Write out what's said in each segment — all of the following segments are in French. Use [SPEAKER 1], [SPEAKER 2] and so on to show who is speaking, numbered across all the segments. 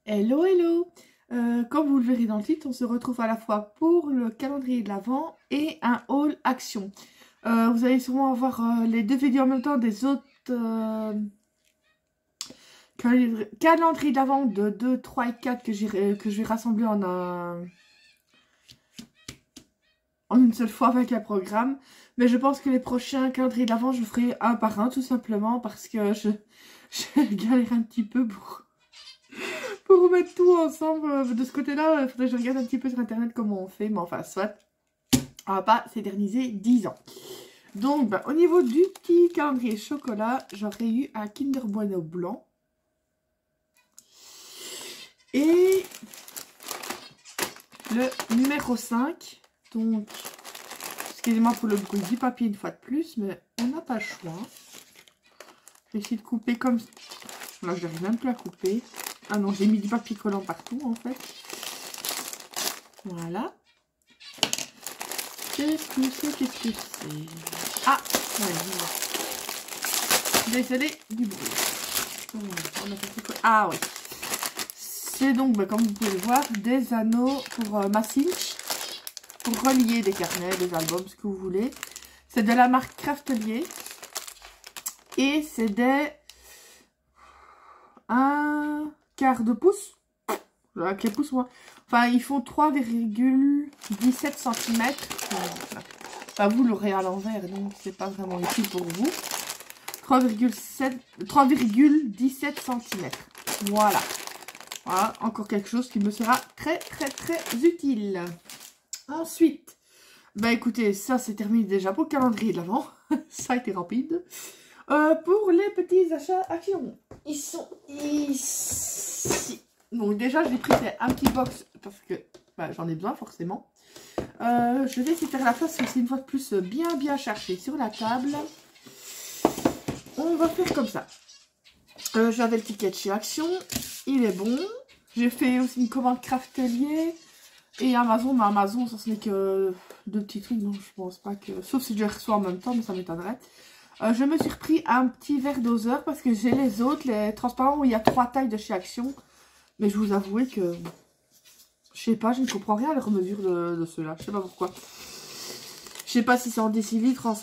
[SPEAKER 1] Hello, hello! Comme vous le verrez dans le titre, on se retrouve à la fois pour le calendrier de l'Avent et un haul action. Vous allez sûrement avoir les deux vidéos en même temps des autres calendriers de l'Avent de 2, 3 et 4 que je vais rassembler en une seule fois avec un programme. Mais je pense que les prochains calendriers de l'Avent, je ferai un par un tout simplement parce que je galère un petit peu pour remettre tout ensemble. De ce côté-là, il faudrait que je regarde un petit peu sur internet comment on fait, mais enfin, soit, on va pas s'éterniser 10 ans. Donc, bah, au niveau du petit calendrier chocolat, j'aurais eu un Kinder Bueno blanc. Et le numéro 5. Donc, excusez-moi pour le bruit du papier une fois de plus, mais on n'a pas le choix. Je vais essayer de couper comme... Là, je n'arrive même plus à couper. Ah non, j'ai mis du papier collant partout, en fait. Voilà. Qu'est-ce que c'est? Ah, ouais, désolé du bruit. On a fait quoi? Ah oui. C'est donc, bah, comme vous pouvez le voir, des anneaux pour ma cinch. Pour relier des carnets, des albums, ce que vous voulez. C'est de la marque Craftelier. Et c'est des... 1/4 de pouce. Avec les pouces, moi. Enfin, ils font 3,17 cm. Enfin, vous l'aurez à l'envers, donc c'est pas vraiment utile pour vous. 3,17 cm. Voilà. Voilà, encore quelque chose qui me sera très utile. Ensuite, bah écoutez, ça c'est terminé déjà pour le calendrier de l'Avent. Ça a été rapide. Pour les petits achats actions, ils sont ici. Donc déjà, j'ai pris un petit box parce que bah, j'en ai besoin forcément. Je vais essayer de faire la place aussi une fois de plus bien cherché sur la table. On va faire comme ça. J'avais le ticket de chez Action, il est bon. J'ai fait aussi une commande Craftelier et Amazon. Mais Amazon, ça ce n'est que deux petits trucs, donc je pense pas que... Sauf si je les reçois en même temps, mais ça m'étonnerait. Je me suis repris un petit verre doseur parce que j'ai les autres, les transparents où il y a 3 tailles de chez Action. Mais je vous avouer que, je sais pas, je ne comprends rien à leur mesure de ceux-là. Je sais pas pourquoi. Je sais pas si c'est en décilitres, hein,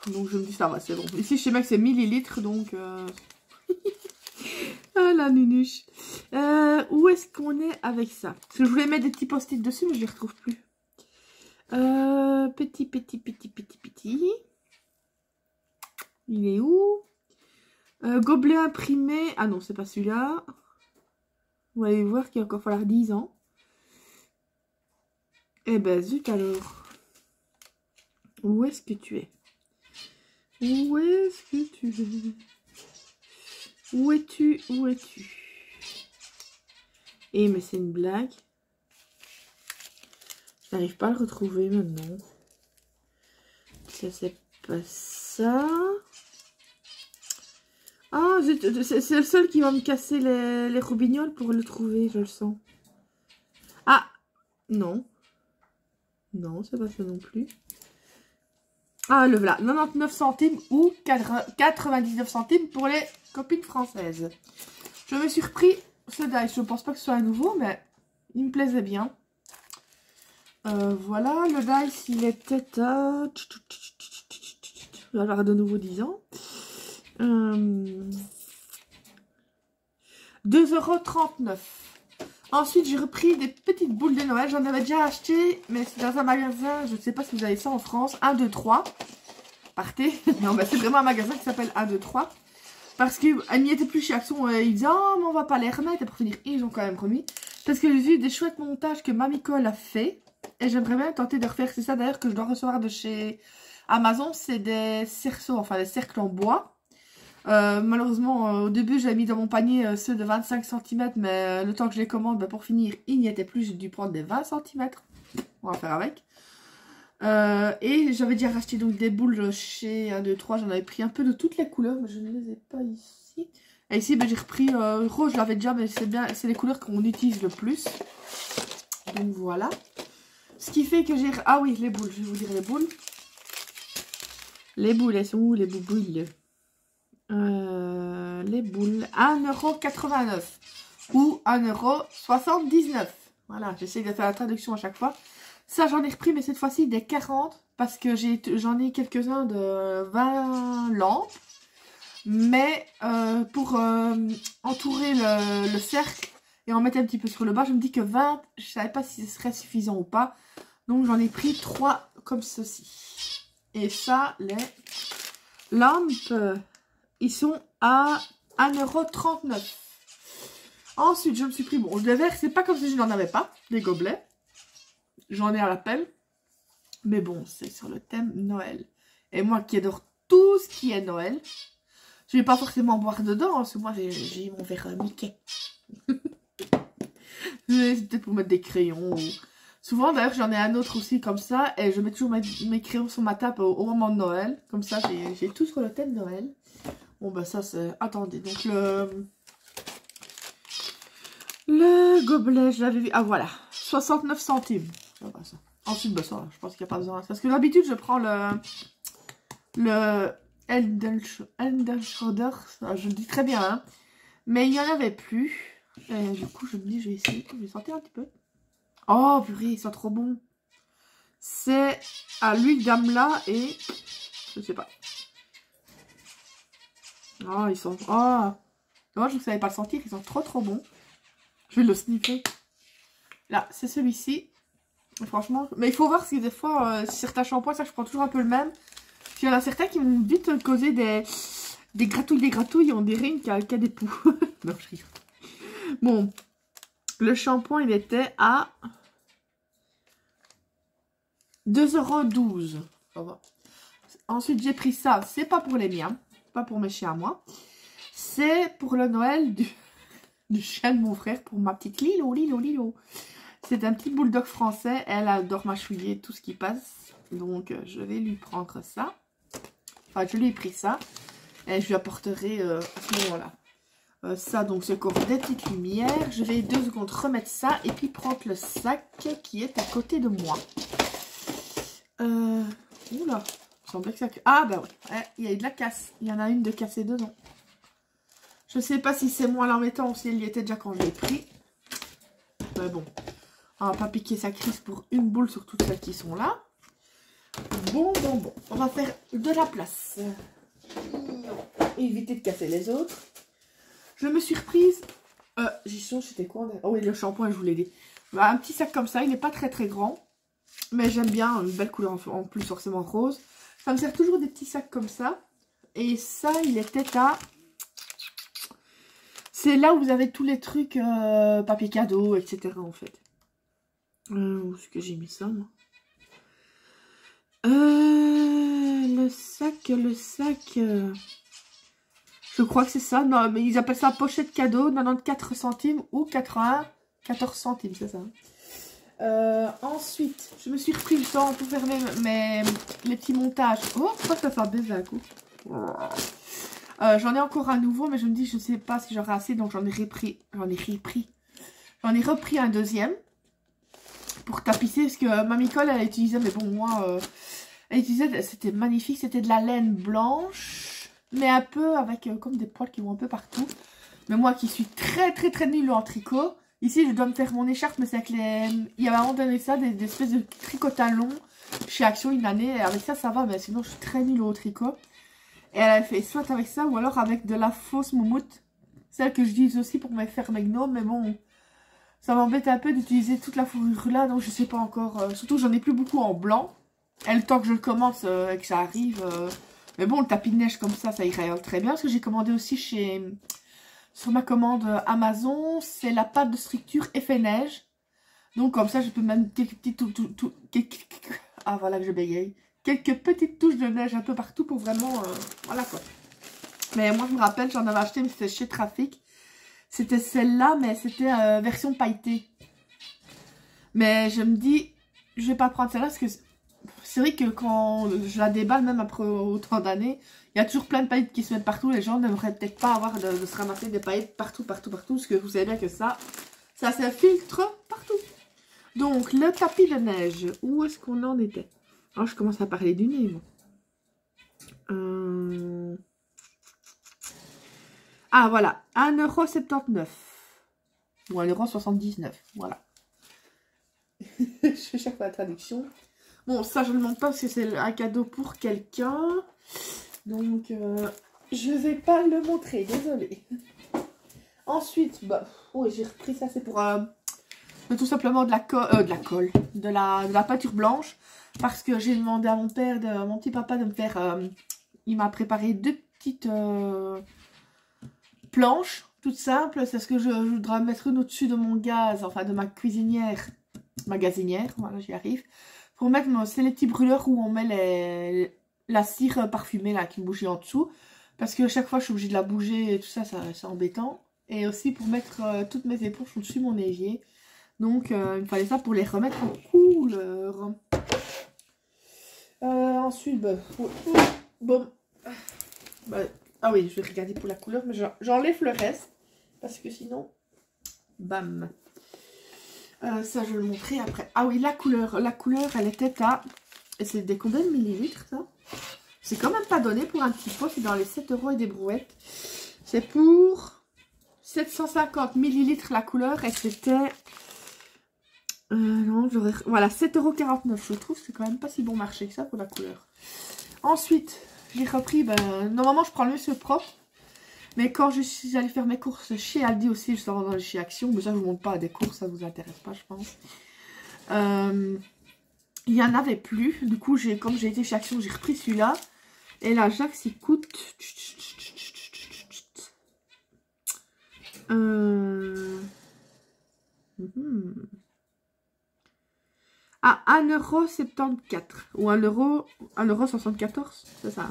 [SPEAKER 1] donc je me dis ça va, c'est bon. Ici, je sais bien que c'est millilitres, donc... Ah la nunuche. Où est-ce qu'on est avec ça? Parce que je voulais mettre des petits post-it dessus, mais je les retrouve plus. Petit. Il est où? Gobelet imprimé. Ah non, c'est pas celui-là. Vous allez voir qu'il va encore falloir 10 ans. Eh ben, zut alors. Où est-ce que tu es? Où est-ce que tu es? Où es-tu? Où es-tu? Eh, mais c'est une blague. Je n'arrive pas à le retrouver maintenant. Ça, c'est pas ça. Ah, c'est le seul qui va me casser les roubignoles pour le trouver, je le sens. Ah, non. Non, c'est pas ça non plus. Ah, le voilà, 99 centimes ou 99 centimes pour les copines françaises. Je me suis repris ce dice. Je ne pense pas que ce soit un nouveau, mais il me plaisait bien. Voilà, le dice, il était à... Je vais avoir de nouveau 10 ans. 2,39 €. Ensuite, j'ai repris des petites boules de Noël. J'en avais déjà acheté, mais c'est dans un magasin, je ne sais pas si vous avez ça en France, 1, 2, 3. Partez. Non, mais c'est vraiment un magasin qui s'appelle 1, 2, 3. Parce qu'elle n'y était plus chez Action. Ils disaient, oh, mais on va pas les remettre. Et pour finir, ils ont quand même remis. Parce que j'ai vu des chouettes montages que Mamie Cole a fait. Et j'aimerais bien tenter de refaire. C'est ça d'ailleurs que je dois recevoir de chez Amazon. C'est des cerceaux, enfin des cercles en bois. Malheureusement, au début, j'avais mis dans mon panier ceux de 25 cm. Mais le temps que je les commande, bah, pour finir, il n'y était plus. J'ai dû prendre des 20 cm. On va faire avec. Et j'avais déjà racheté donc des boules chez 1, 2, 3. J'en avais pris un peu de toutes les couleurs, mais je ne les ai pas ici. Et ici, ben, j'ai repris rose, je l'avais déjà, mais c'est bien, c'est les couleurs qu'on utilise le plus. Donc voilà. Ce qui fait que j'ai... Ah oui, les boules, je vais vous dire les boules. Les boules, elles sont où les boubouilles? Les boules, 1,89 €. ou 1,79 €. Voilà, j'essaie de faire la traduction à chaque fois. Ça, j'en ai repris, mais cette fois-ci des 40, parce que j'en ai quelques-uns de 20 lampes. Mais pour entourer le cercle et en mettre un petit peu sur le bas, je me dis que 20, je ne savais pas si ce serait suffisant ou pas. Donc, j'en ai pris 3 comme ceci. Et ça, les lampes, ils sont à 1,39 €. Ensuite, je me suis pris, bon, le verre, c'est pas comme si je n'en avais pas, des gobelets. J'en ai à l'appel. Mais bon, c'est sur le thème Noël. Et moi qui adore tout ce qui est Noël, je vais pas forcément boire dedans, hein, parce que moi j'ai mon verre Mickey. C'est peut-être pour mettre des crayons. Souvent, d'ailleurs, j'en ai un autre aussi comme ça, et je mets toujours mes crayons sur ma table au moment de Noël. Comme ça, j'ai tout sur le thème Noël. Bon, bah ça, c'est... Attendez, donc le gobelet, je l'avais vu... Ah, voilà, 69 centimes. Ça va, ça. Ensuite, bah ça, je pense qu'il n'y a pas besoin. Parce que d'habitude, je prends le Eldenschroder, je le dis très bien, hein. Mais il n'y en avait plus. Et du coup, je me dis, je vais essayer. Je vais sentir un petit peu. Oh, purée, ils sont trop bons. C'est à l'huile d'amla et... Je sais pas. Oh, ils sont... Oh, dommage, je ne savais pas le sentir. Ils sont trop bons. Je vais le sniffer. Là, c'est celui-ci. Franchement, mais il faut voir parce que des fois, certains shampoings, ça je prends toujours un peu le même. Puis il y en a certains qui m'ont vite causé des gratouilles, on dirait qu'il y a des poux. Non, je rigole. Bon, le shampoing, il était à 2,12 €. Ça va. Ensuite, j'ai pris ça. C'est pas pour les miens, pas pour mes chiens à moi. C'est pour le Noël du chien de mon frère, pour ma petite Lilo. C'est un petit bulldog français. Elle adore mâchouiller tout ce qui passe. Donc, je vais lui prendre ça. Enfin, je lui ai pris ça. Et je lui apporterai à ce moment-là. Ça, donc, c'est encore des petites lumières. Je vais 2 secondes remettre ça. Et puis, prendre le sac qui est à côté de moi. Oula. Il semblait que ça... Ah, bah ouais. Il y a eu de la casse. Il y en a une de cassée dedans. Je sais pas si c'est moi l'en mettant ou si elle y était déjà quand je l'ai pris. Mais bon. On va pas piquer sa crise pour une boule sur toutes celles qui sont là. Bon. On va faire de la place. Éviter de casser les autres. Je me suis reprise... J'y songe, c'était quoi? Oh oui, le shampoing, je vous l'ai dit. Un petit sac comme ça, il n'est pas très grand. Mais j'aime bien, une belle couleur en plus, forcément rose. Ça me sert toujours des petits sacs comme ça. Et ça, il était à... C'est là où vous avez tous les trucs, papier cadeau, etc. en fait. Où est-ce que j'ai mis ça, moi? Le sac... Je crois que c'est ça. Non, mais ils appellent ça pochette cadeau, 94 centimes ou 14 centimes, c'est ça. Ensuite, je me suis repris le temps pour faire les petits montages. Oh, pourquoi ça fait baiser un coup? J'en ai encore un nouveau, mais je me dis, je ne sais pas si j'aurai assez, donc j'en ai repris un deuxième pour tapisser, parce que Mamie Cole, elle utilisait, mais bon, moi, elle utilisait, c'était magnifique, c'était de la laine blanche, mais un peu avec comme des poils qui vont un peu partout. Mais moi qui suis très nulle en tricot, ici je dois me faire mon écharpe, mais c'est avec les... Il y avait abandonné ça, des espèces de tricotins longs chez Action une année, et avec ça, ça va, mais sinon je suis très nulle au tricot. Et elle a fait soit avec ça, ou alors avec de la fausse moumoute, celle que j'utilise aussi pour me faire mes gnomes, mais bon, ça m'embête un peu d'utiliser toute la fourrure là, donc je sais pas encore, surtout j'en ai plus beaucoup en blanc, et le temps que je le commence et que ça arrive, mais bon, le tapis de neige comme ça irait très bien, parce que j'ai commandé aussi sur ma commande Amazon, c'est la pâte de structure effet neige. Donc comme ça, je peux même quelques petites ah voilà que je bégaye. Quelques petites touches de neige un peu partout pour vraiment... voilà quoi. Mais moi je me rappelle, j'en avais acheté, mais c'était chez Trafic. C'était celle-là, mais c'était version pailletée. Mais je me dis, je vais pas prendre celle-là parce que c'est vrai que quand je la déballe, même après autant d'années, il y a toujours plein de paillettes qui se mettent partout. Les gens n'aimeraient peut-être pas avoir de se ramasser des paillettes partout. Parce que vous savez bien que ça s'infiltre partout. Donc, le tapis de neige, où est-ce qu'on en était? Oh, je commence à parler du nez, moi. Ah, voilà, 1,79 €. ou 1,79 €. Voilà. Je fais chaque fois la traduction. Bon, ça, je ne le montre pas parce que c'est un cadeau pour quelqu'un. Donc, je vais pas le montrer, désolée. Ensuite, bah, oui, j'ai repris ça, c'est pour tout simplement de la colle, de la peinture blanche. Parce que j'ai demandé à mon père, mon petit papa, de me faire... il m'a préparé 2 petites planches, toutes simples. C'est ce que je voudrais mettre une au-dessus de mon gaz, enfin de ma cuisinière, ma gazinière, voilà, j'y arrive. Pour mettre, c'est les petits brûleurs où on met la cire parfumée, là, qui bougie en dessous. Parce que chaque fois, je suis obligée de la bouger et tout ça, c'est embêtant. Et aussi pour mettre toutes mes éponges au-dessus de mon évier. Donc, il me fallait ça pour les remettre en couleur. Ensuite, bah, bon. Bah, ah oui, je vais regarder pour la couleur, mais j'enlève le reste. Parce que sinon, bam. Ça, je vais le montrer après. Ah oui, la couleur. La couleur, elle était à... Et c'est des combien de millilitres, ça? C'est quand même pas donné pour un petit pot. C'est dans les 7 € et des brouettes. C'est pour 750 millilitres la couleur. Et c'était... non, j'aurais... Voilà, 7,49 €. Je trouve que c'est quand même pas si bon marché que ça pour la couleur. Ensuite, j'ai repris... normalement, je prends le Monsieur Propre. Mais quand je suis allée faire mes courses chez Aldi aussi, je sors dans chez Action. Mais ça, je ne vous montre pas des courses, ça ne vous intéresse pas, je pense. Il n'y en avait plus. Du coup, comme j'ai été chez Action, j'ai repris celui-là. Et là, Jax, il coûte... à 1,74 € ou 1,74 €, c'est ça.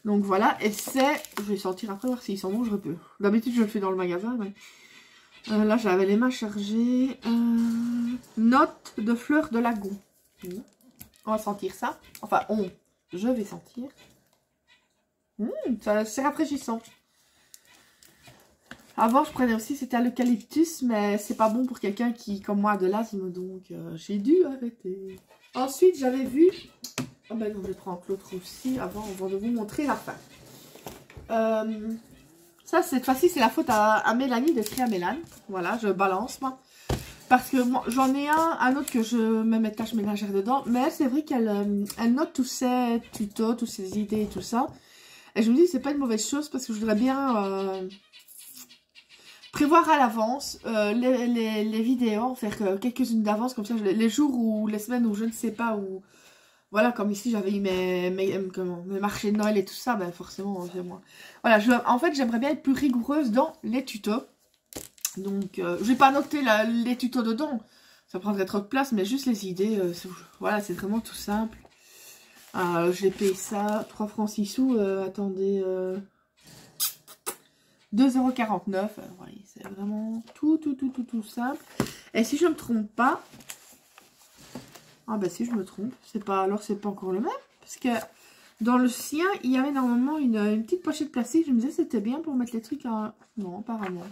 [SPEAKER 1] Donc voilà, et c'est... Je vais sortir après voir s'ils sont bons, je peux. D'habitude, je le fais dans le magasin, mais... là, j'avais les mains chargées. Note de fleurs de lagon. On va sentir ça. Enfin, je vais sentir. C'est rafraîchissant. Avant, je prenais aussi, c'était à l'eucalyptus, mais c'est pas bon pour quelqu'un qui, comme moi, a de l'asthme, donc j'ai dû arrêter. Ensuite, j'avais vu... Oh ben non, je vais prendre l'autre aussi, avant de vous montrer la fin. Ça, cette fois-ci, c'est la faute à Mélanie de Créamélane. Voilà, je balance, moi. Parce que moi, j'en ai un autre que je mets mes tâches ménagères dedans. Mais c'est vrai qu'elle note tous ses tutos, toutes ses idées et tout ça. Et je me dis que c'est pas une mauvaise chose parce que je voudrais bien prévoir à l'avance les vidéos, en faire quelques-unes d'avance. Comme ça, les jours ou les semaines où je ne sais pas où... Voilà, comme ici, j'avais eu mes marchés de Noël et tout ça, ben forcément, c'est moi. Voilà, en fait, j'aimerais bien être plus rigoureuse dans les tutos. Donc, je vais pas noter les tutos dedans. Ça prendrait trop de place, mais juste les idées. Voilà, c'est vraiment tout simple. J'ai payé ça 3 francs 6 sous. Attendez, 2,49 €. Voilà, c'est vraiment tout simple. Et si je me trompe pas... Ah bah si je me trompe, alors c'est pas encore le même. Parce que dans le sien, il y avait normalement une petite pochette plastique. Je me disais c'était bien pour mettre les trucs en... Non, apparemment.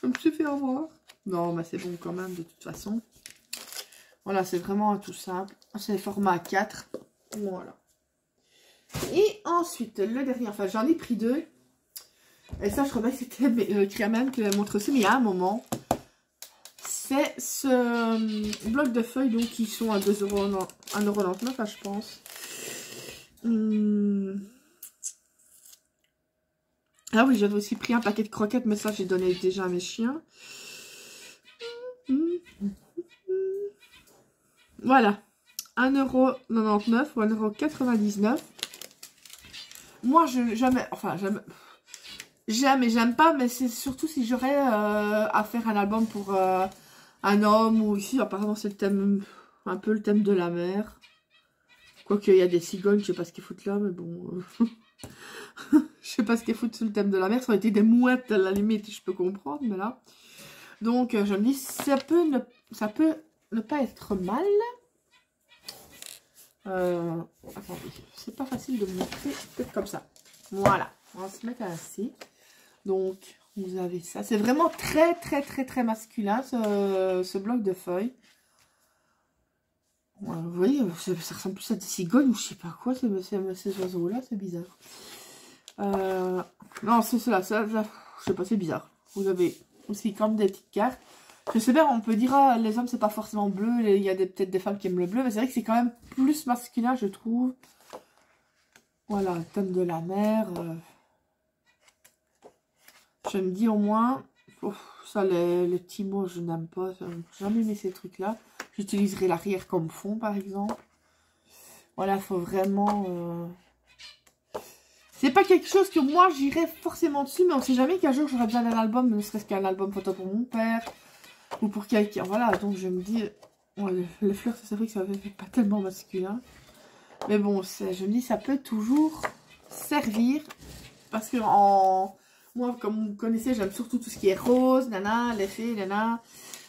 [SPEAKER 1] Je me suis fait avoir. Non, mais c'est bon quand même de toute façon. Voilà, c'est vraiment tout simple. C'est format 4. Voilà. Et ensuite, le dernier, enfin j'en ai pris 2. Et ça, je crois que c'était Créamélane qui me montre aussi, mais il y a un moment... C'est ce bloc de feuilles donc qui sont à 1,99 €, je pense. Ah oui, j'avais aussi pris un paquet de croquettes, mais ça j'ai donné déjà à mes chiens. Voilà, 1,99 € ou 1,99 €. Moi, j'aime pas, mais c'est surtout si j'aurais à faire un album pour un homme, ou ici, apparemment, c'est le thème, un peu le thème de la mer. Quoique, il y a des cigognes, je sais pas ce qu'ils foutent là, mais bon. Je sais pas ce qu'ils foutent sur le thème de la mer. Ça aurait été des mouettes, à la limite, je peux comprendre, mais là. Donc, je me dis, ça peut ne pas être mal. Attendez, c'est pas facile de me montrer, peut-être comme ça. Voilà, on va se mettre ainsi. Donc, vous avez ça. C'est vraiment très masculin, ce bloc de feuilles. Voilà, vous voyez, ça ressemble plus à des cigognes ou je sais pas quoi, ces oiseaux-là, c'est bizarre. Non, c'est cela, je sais pas, c'est bizarre. Vous avez aussi comme des petites cartes. Je sais bien, on peut dire, ah, les hommes c'est pas forcément bleu, il y a peut-être des femmes qui aiment le bleu, mais c'est vrai que c'est quand même plus masculin, je trouve. Voilà, le thème de la mer. Je me dis au moins, ça les petits mots je n'aime pas, j'ai jamais aimé ces trucs-là. J'utiliserai l'arrière comme fond par exemple. Voilà, il faut vraiment... C'est pas quelque chose que moi j'irais forcément dessus, mais on sait jamais qu'un jour j'aurai besoin d'un album, ne serait-ce qu'un album photo pour mon père. Ou pour quelqu'un, voilà, donc je me dis, ouais, les fleurs, c'est vrai que ça fait pas tellement masculin. Mais bon, je me dis, ça peut toujours servir. Parce que moi, comme vous connaissez, j'aime surtout tout ce qui est rose, nana, les fées, nana,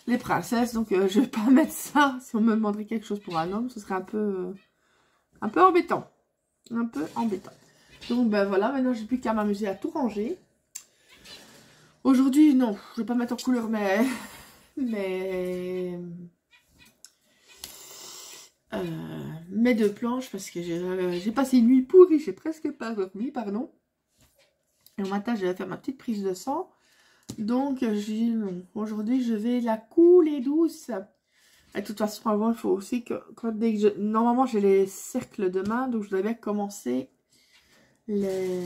[SPEAKER 1] les princesses. Donc je vais pas mettre ça. Si on me demanderait quelque chose pour un homme, ce serait un peu embêtant. Un peu embêtant. Donc ben voilà, maintenant j'ai plus qu'à m'amuser à tout ranger. Aujourd'hui, non, je vais pas mettre en couleur, mais mes deux planches, parce que j'ai passé une nuit pourrie, j'ai presque pas dormi, pardon. Et au matin, je vais faire ma petite prise de sang. Donc, aujourd'hui, je vais la couler douce. Et de toute façon, avant, il faut aussi que, normalement, j'ai les cercles demain, donc je dois bien commencer les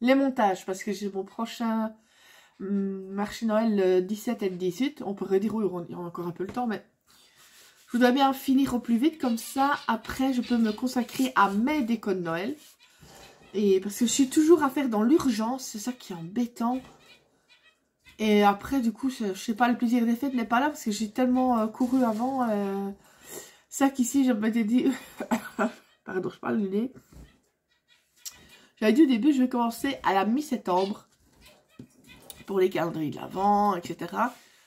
[SPEAKER 1] montages, parce que j'ai mon prochain marché Noël le 17 et le 18. On pourrait dire oui, il y a encore un peu le temps, mais je voudrais bien finir au plus vite. Comme ça, après, je peux me consacrer à mes décos de Noël. Et parce que je suis toujours à faire dans l'urgence, c'est ça qui est embêtant. Et après, du coup, je sais pas, le plaisir des fêtes n'est pas là parce que j'ai tellement couru avant. Ça qu'ici, je m'étais dit... Pardon, je parle du nez. J'avais dit au début, je vais commencer à la mi-septembre. Pour les calendriers de l'Avent, etc.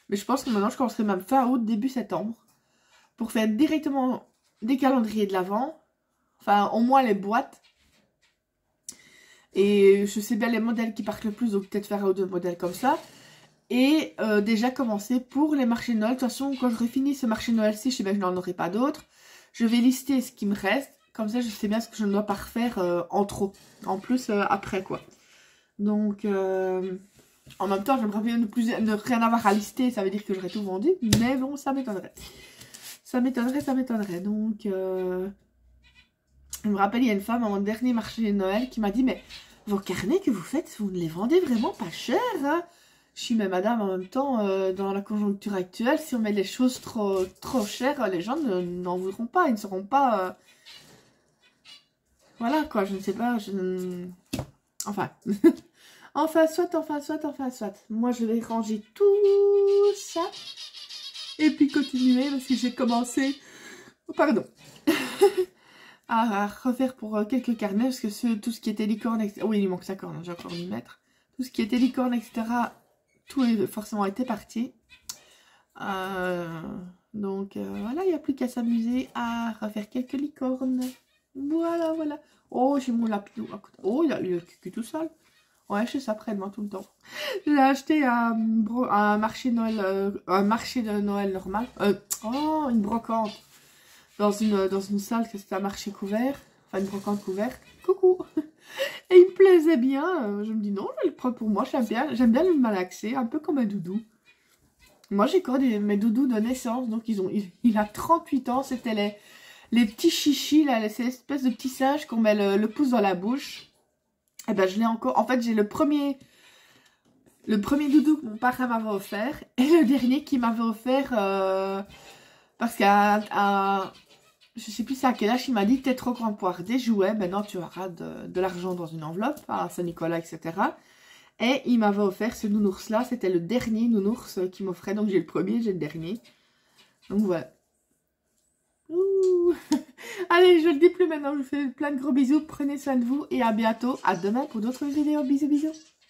[SPEAKER 1] Mais je pense que maintenant, je commencerai même fin août, début septembre. Pour faire directement des calendriers de l'Avent. Enfin, au moins les boîtes. Et je sais bien les modèles qui partent le plus, donc peut-être faire un ou deux modèles comme ça. Et déjà commencer pour les marchés de Noël. De toute façon, quand j'aurai fini ce marché de Noël-ci, je sais bien que je n'en aurai pas d'autres. Je vais lister ce qui me reste. Comme ça, je sais bien ce que je ne dois pas refaire en trop. En plus, après, quoi. Donc... en même temps, j'aimerais bien ne rien avoir à lister, ça veut dire que j'aurais tout vendu, mais bon, ça m'étonnerait. Ça m'étonnerait. Donc, je me rappelle, il y a une femme à mon dernier marché de Noël qui m'a dit, mais vos carnets que vous faites, vous ne les vendez vraiment pas cher, hein? Je suis, mais madame, en même temps, dans la conjoncture actuelle, si on met les choses trop chères, les gens n'en voudront pas, ils ne seront pas... Voilà, quoi, je ne sais pas, Enfin... Enfin, soit. Moi, je vais ranger tout ça. Et puis continuer parce que j'ai commencé... Pardon. à refaire pour quelques carnets. Parce que tout ce qui était licorne, etc. Oui, il manque ça corne, j'ai encore 1 mètre. Tout ce qui était licorne, etc. Tout est forcément été parti. Donc, voilà, il n'y a plus qu'à s'amuser à refaire quelques licornes. Voilà. Oh, j'ai mon lapidou. Oh, il a le cul tout seul. Ouais, je fais ça près de moi tout le temps. J'ai acheté un marché de Noël, normal. Une brocante. Dans une salle que c'était un marché couvert. Enfin, une brocante couverte. Coucou. Et il me plaisait bien. Je me dis non, je vais le prendre pour moi. J'aime bien le malaxer. Un peu comme un doudou. Moi, j'ai encore mes doudous de naissance. Donc, il a 38 ans. C'était les petits chichis, là. Ces espèces de petits singes qu'on met le pouce dans la bouche. Et ben je l'ai encore. En fait, j'ai le premier doudou que mon parrain m'avait offert. Et le dernier qu'il m'avait offert. Parce qu'à je sais plus c'est à quel âge, il m'a dit t'es trop grande pour avoir des jouets. Maintenant tu auras de l'argent dans une enveloppe à Saint-Nicolas, etc. Et il m'avait offert ce nounours là. C'était le dernier nounours qu'il m'offrait. Donc j'ai le premier, j'ai le dernier. Donc voilà. Ouh. Allez, je ne le dis plus maintenant, je vous fais plein de gros bisous, prenez soin de vous et à bientôt, à demain pour d'autres vidéos, bisous bisous.